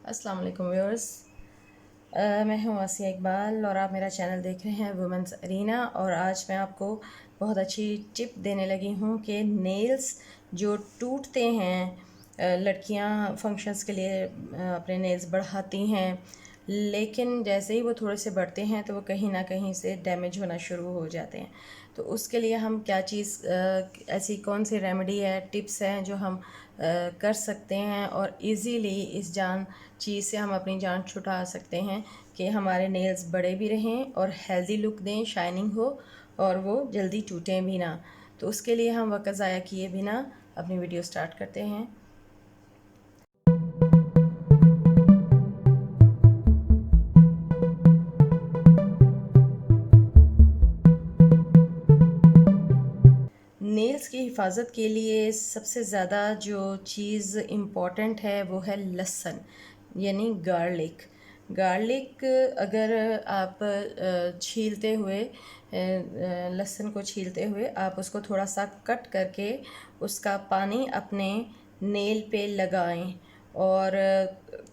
अस्सलाम वालेकुम व्यूअर्स। मैं हूँ आसिया इकबाल और आप मेरा चैनल देख रहे हैं वुमेंस अरीना। और आज मैं आपको बहुत अच्छी टिप देने लगी हूँ कि नेल्स जो टूटते हैं, लड़कियाँ फंक्शंस के लिए अपने नेल्स बढ़ाती हैं, लेकिन जैसे ही वो थोड़े से बढ़ते हैं तो वो कहीं ना कहीं से डैमेज होना शुरू हो जाते हैं। तो उसके लिए हम क्या चीज़, ऐसी कौन सी रेमेडी है, टिप्स हैं जो हम कर सकते हैं और इजीली इस चीज़ से हम अपनी जान छुटा सकते हैं कि हमारे नेल्स बड़े भी रहें और हेल्दी लुक दें, शाइनिंग हो और वो जल्दी टूटें भी ना। तो उसके लिए हम वक्त ज़ाया किए बिना अपनी वीडियो स्टार्ट करते हैं। नेल्स की हिफाजत के लिए सबसे ज़्यादा जो चीज़ इम्पॉर्टेंट है वो है लहसुन, यानी गार्लिक। गार्लिक अगर आप छीलते हुए, लहसुन को छीलते हुए आप उसको थोड़ा सा कट करके उसका पानी अपने नेल पे लगाएं और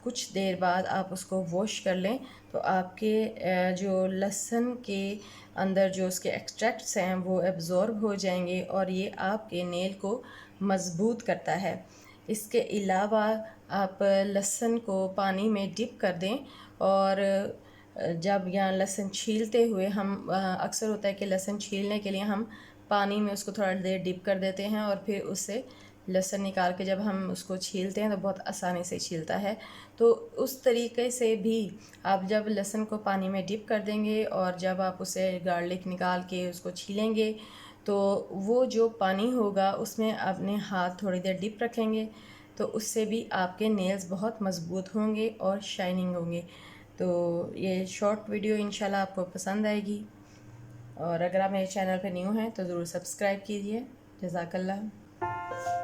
कुछ देर बाद आप उसको वॉश कर लें तो आपके जो लहसुन के अंदर जो उसके एक्सट्रैक्ट्स हैं वो एब्ज़ॉर्ब हो जाएंगे और ये आपके नेल को मज़बूत करता है। इसके अलावा आप लहसुन को पानी में डिप कर दें और जब यहाँ लहसुन छीलते हुए हम, अक्सर होता है कि लहसुन छीलने के लिए हम पानी में उसको थोड़ा देर डिप कर देते हैं और फिर उससे लहसुन निकाल के जब हम उसको छीलते हैं तो बहुत आसानी से छीलता है। तो उस तरीके से भी आप जब लहसुन को पानी में डिप कर देंगे और जब आप उसे गार्लिक निकाल के उसको छीलेंगे तो वो जो पानी होगा उसमें अपने हाथ थोड़ी देर डिप रखेंगे तो उससे भी आपके नेल्स बहुत मज़बूत होंगे और शाइनिंग होंगे। तो ये शॉर्ट वीडियो इंशाल्लाह आपको पसंद आएगी और अगर आप मेरे चैनल पर न्यू हैं तो ज़रूर सब्सक्राइब कीजिए। जज़ाकल्लाह।